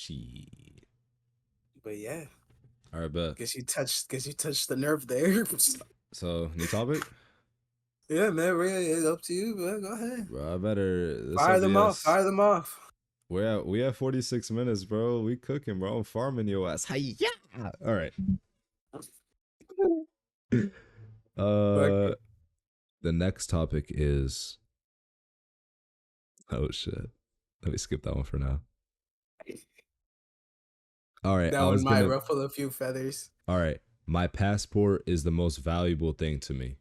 Shit. But yeah, All right, bet. guess you touched the nerve there. So, new topic? Yeah, man, really, it's up to you, man. Go ahead. Bro, I better. This Fire them off. OBS. Fire them off. We have 46 minutes, bro. We cooking, bro. I'm farming your ass. Hi-ya! All right. Fuck Uh, it. the next topic is. Oh shit. Let me skip that one for now. All right, That I one was might gonna. ruffle a few feathers. All right, my passport is the most valuable thing to me.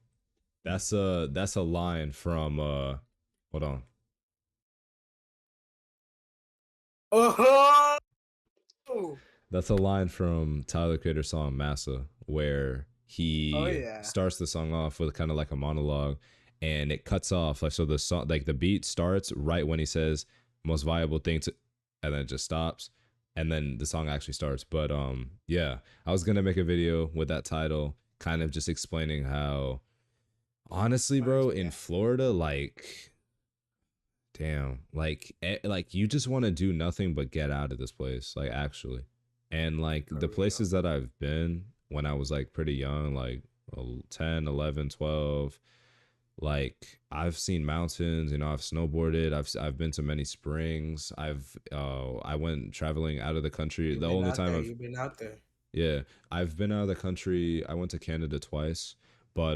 That's a line from hold on. Oh, That's a line from Tyler Creator's song Massa, where oh he yeah. starts the song off with kind of like a monologue, and it cuts off like so the song like the beat starts right when he says most valuable thing to, and then it just stops, and then the song actually starts. But yeah, I was gonna make a video with that title, kind of just explaining how honestly, bro, in Yeah. Florida, like damn, like you just want to do nothing but get out of this place, like actually. And like For the real. places that I've been when I was like pretty young, like 10, 11, 12, like I've seen mountains, you know, I've snowboarded, I've been to many springs. I went traveling out of the country. You've The been only out time there. I've You've been out there. yeah, I've been out of the country. I went to Canada twice, but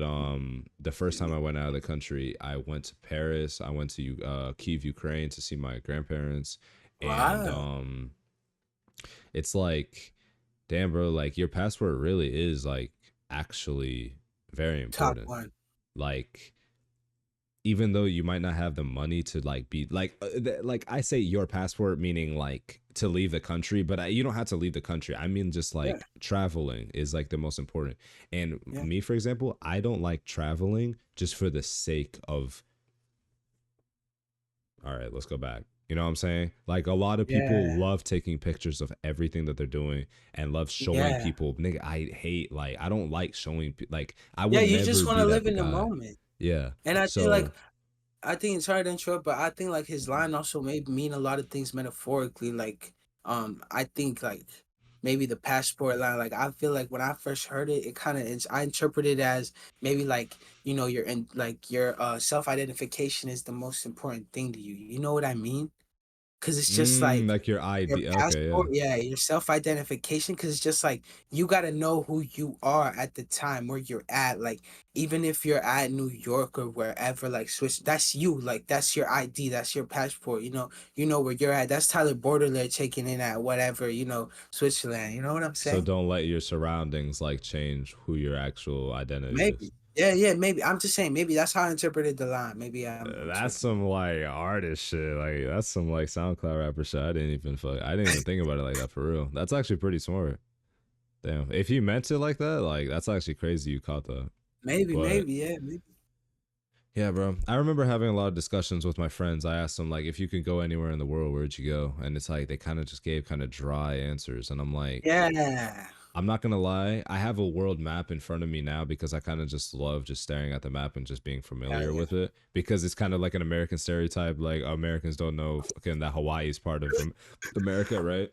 the first time I went out of the country, I went to Paris. I went to Kiev, Ukraine to see my grandparents, and Wow. it's like, damn, bro, like your passport really is like actually very Top important. one. Like even though you might not have the money to like be like like I say your passport meaning like to leave the country, but you don't have to leave the country. I mean just Yeah. like traveling is like the most important. And Yeah. me for example, I don't like traveling just for the sake of all right, let's go back. You know what I'm saying? Like a lot of people Yeah. love taking pictures of everything that they're doing and love showing Yeah. people. Nigga, I hate like I don't like showing like I Yeah. would You just never want be to that live in the guy. moment. Yeah. And I think like So sorry to interrupt, but I think like his line also may mean a lot of things metaphorically. Like, I think like maybe the passport line. Like, I feel like when I first heard it, it kind of I interpreted it as maybe like your in like your self identification is the most important thing to you. You know what I mean? Because it's just like like your your ID. Okay, yeah. passport, yeah, your self-identification, because it's just like you gotta know who you are at the time where you're at. Like, even if you're at New York or wherever, like Swiss, that's you. Like, that's your ID, that's your passport. You know where you're at. That's Tyler Borderland checking in at whatever, Switzerland. You know what I'm So saying? don't let your surroundings like change who your actual identity is. Maybe. Yeah, yeah, maybe. I'm just saying, maybe that's how I interpreted the line. Maybe I'm That's tripping. some like artist shit. Like that's some like SoundCloud rapper shit. I didn't even think about it like that for real. That's actually pretty smart. Damn. If you meant it like that, like that's actually crazy you caught that. But Maybe, yeah, maybe. yeah, bro. I remember having a lot of discussions with my friends. I asked them like if you could go anywhere in the world, where'd you go? And it's like they kind of just gave kind of dry answers. And I'm like, Yeah. I'm not gonna lie. I have a world map in front of me now because I kind of just love just staring at the map and just being Yeah, familiar yeah. with it. Because it's kind of like an American stereotype. Like Americans don't know fucking that Hawaii is part of America, right?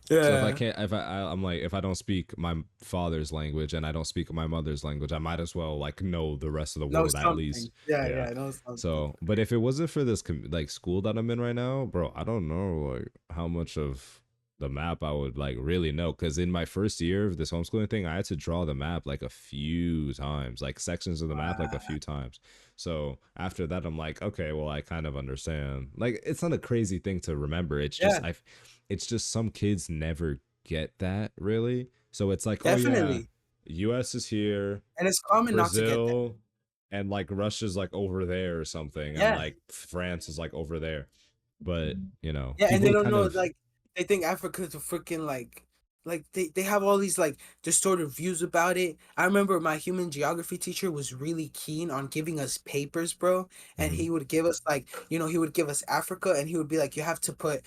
So if I Yeah. can't, if I'm like, if I don't speak my father's language and I don't speak my mother's language, I might as well like know the rest of the Know world at least. something. Yeah, Yeah. yeah, know something. So, but if it wasn't for this like school that I'm in right now, bro, I don't know like how much of the map I would like really know. Because in my first year of this homeschooling thing, I had to draw the map like a few times, like sections of the map like a Wow. few times. So after that, I'm like, okay, well, I kind of understand. Like, it's not a crazy thing to remember. Yeah, It's just some kids never get that really. So it's like, oh yeah, definitely. US is here, And it's common not to get that. Brazil and like Russia's like over there or something and Yeah. like France is like over there. But, you know, Yeah, and they people don't kind know of like they think Africa's a freaking like like they have all these like distorted views about it. I remember my human geography teacher was really keen on giving us papers, bro, and Hmm. he would give us like, he would give us Africa, and he would be like, you have to put,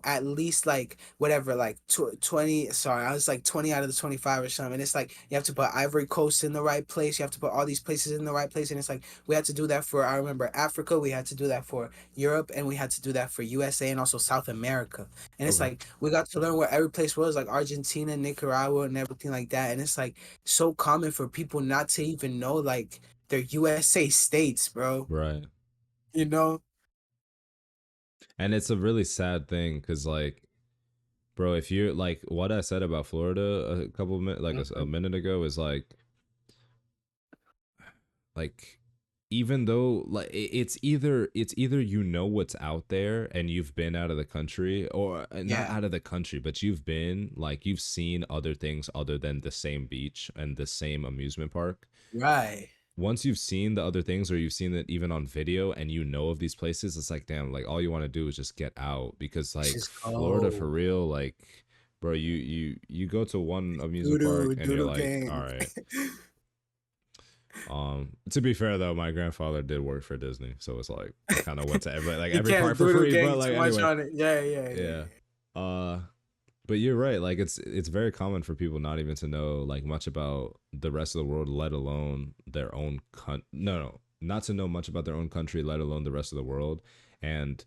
at least like whatever, like 20, sorry, I was like 20 out of the 25 or something. And it's like you have to put Ivory Coast in the right place, you have to put all these places in the right place, and it's like we had to do that for, I remember, Africa, we had to do that for Europe, and we had to do that for USA and also South America. And it's Okay. like we got to learn where every place was, like Argentina, Nicaragua, and everything like that. And it's like so common for people not to even know like their USA states, bro. Right. You know? And it's a really sad thing because, like, bro, if you're like what I said about Florida a couple of minutes, like a Mhm. minute ago, is like even though like it's either you know what's out there and you've been out of the country, or not Yeah. out of the country, but you've been like you've seen other things other than the same beach and the same amusement park. Right. Once you've seen the other things, or you've seen it even on video and you know of these places, it's like, damn, like all you want to do is just get out, because Let's like just Florida for go. real, like, bro, you go to one Doo amusement park doo and you're doo like, all gang. right. To be fair though, my grandfather did work for Disney, so it's like I kind of went to every like You every can't park for doo doo free. But gang like too much anyway, on it. Yeah, yeah, yeah, yeah. yeah. Uh, but you're right. Like it's very common for people not even to know like much about the rest of the world, let alone their own no, not to know much about their own country, let alone the rest of the world. And dude,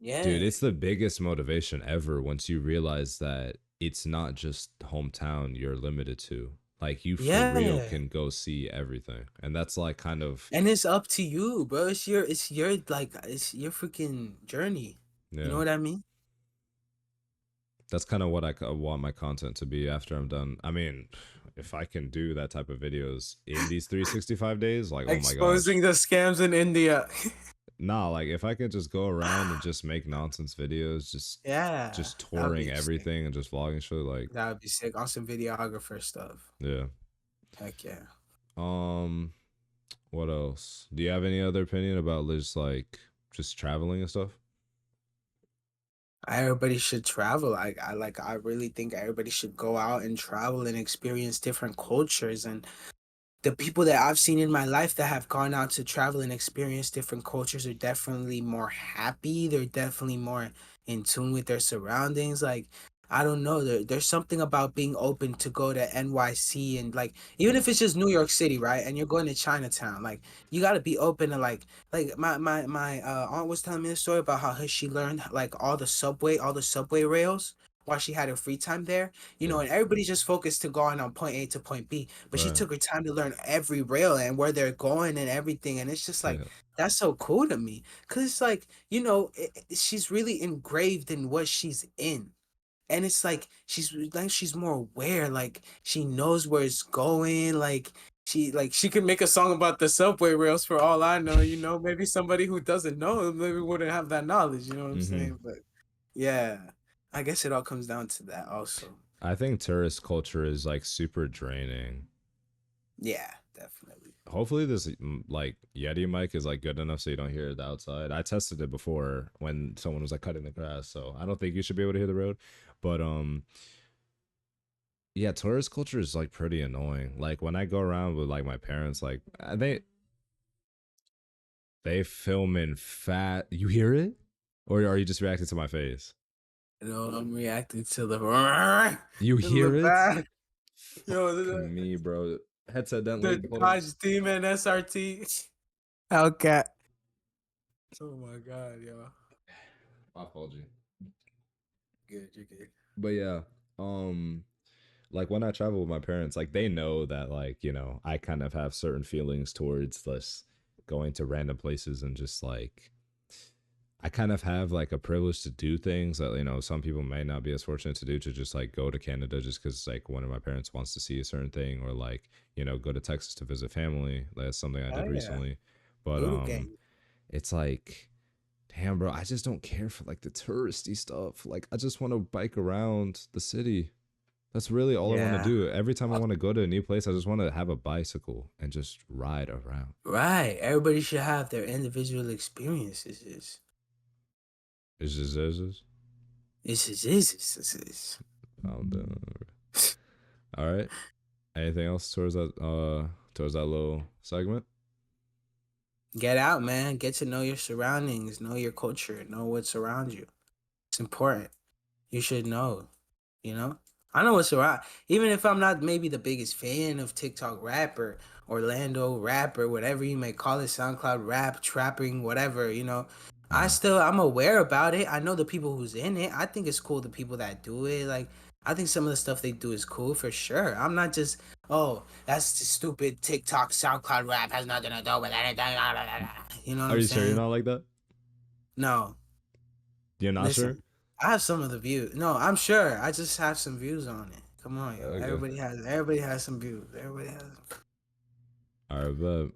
Yeah. it's the biggest motivation ever once you realize that it's not just hometown you're limited to. Like you for real Yeah. can go see everything. And that's like kind of And it's up to you, bro. It's your like it's your freaking journey. You know yeah. what I mean? That's kind of what want my content to be after I'm done. I mean, if I can do that type of videos in these 365 days, like, oh my gosh. Exposing the scams in India. Nah, like if I could just go around and just make nonsense videos, Yeah, just that would touring be sick. everything and just vlogging shit, like, That would be sick. On some videographer stuff. yeah. Heck yeah. Um, what else? Do you have any other opinion about just like just traveling and stuff? Everybody should travel. I really think everybody should go out and travel and experience different cultures. And the people that I've seen in my life that have gone out to travel and experience different cultures are definitely more happy. They're definitely more in tune with their surroundings. Like, I don't know. There's something about being open to go to NYC and like, even if it's just New York City, right? And you're going to Chinatown, like, you got to be open to like my aunt was telling me a story about how she learned like all the subway rails while she had her free time there, Yeah. and everybody's just focused to going on point A to point B, but she Right. took her time to learn every rail and where they're going and everything. And it's just like, Yeah. that's so cool to me. Cause it's like, she's really engraved in what she's in. And it's like she's more aware, like she knows where it's going, like she could make a song about the subway rails for all I know, maybe somebody who doesn't know maybe wouldn't have that knowledge, you know what I'm Mm-hmm. saying? But yeah, I guess it all comes down to that also. I think tourist culture is like super draining. Yeah, definitely. Hopefully this like Yeti mic is like good enough so you don't hear the outside. I tested it before when someone was like cutting the grass, so I don't think you should be able to hear the road. But yeah, tourist culture is like pretty annoying. Like when I go around with like my parents, like they film in fat. You hear it, or are you just reacting to my face? I'm reacting to the You in the hear it? back. Yo, Fuck me, bro. Headset didn't the link. Hold on. Dodge Demon SRT. Hellcat. Oh my god, yo. My apology. Good, you're good. But yeah, um, like when I travel with my parents, like they know that like, I kind of have certain feelings towards this going to random places and just like I kind of have like a privilege to do things that some people may not be as fortunate to do, to just like go to Canada just because like one of my parents wants to see a certain thing, or like go to Texas to visit family. That's something I Oh did yeah. recently. But Voodoo gang. it's like, damn, bro, I just don't care for like the touristy stuff. Like I just want to bike around the city. That's really all I want to Yeah. do. Every time I want to go to a new place, I just want to have a bicycle and just ride around. Right. Everybody should have their individual experiences. It's just this is This is. I'm done. All right. Anything else towards that little segment? Get out, man. Get to know your surroundings, know your culture, know what's around you. It's important. You should know, you know? I know what's around. Even if I'm not maybe the biggest fan of TikTok rapper, Orlando rapper, whatever you may call it, SoundCloud rap, trapping, whatever, Mm. I'm aware about it. I know the people who's in it. I think it's cool the people that do it. Like I think some of the stuff they do is cool for sure. I'm not just, oh, that's just stupid TikTok SoundCloud rap has nothing to do with anything. You know what Are I'm you sure you're saying? not like that? No. You're not sure? Listen, I have some of the views. No, I'm sure. I just have some views on it. Come on, yo. Okay. Everybody has some views. Everybody has. All right, but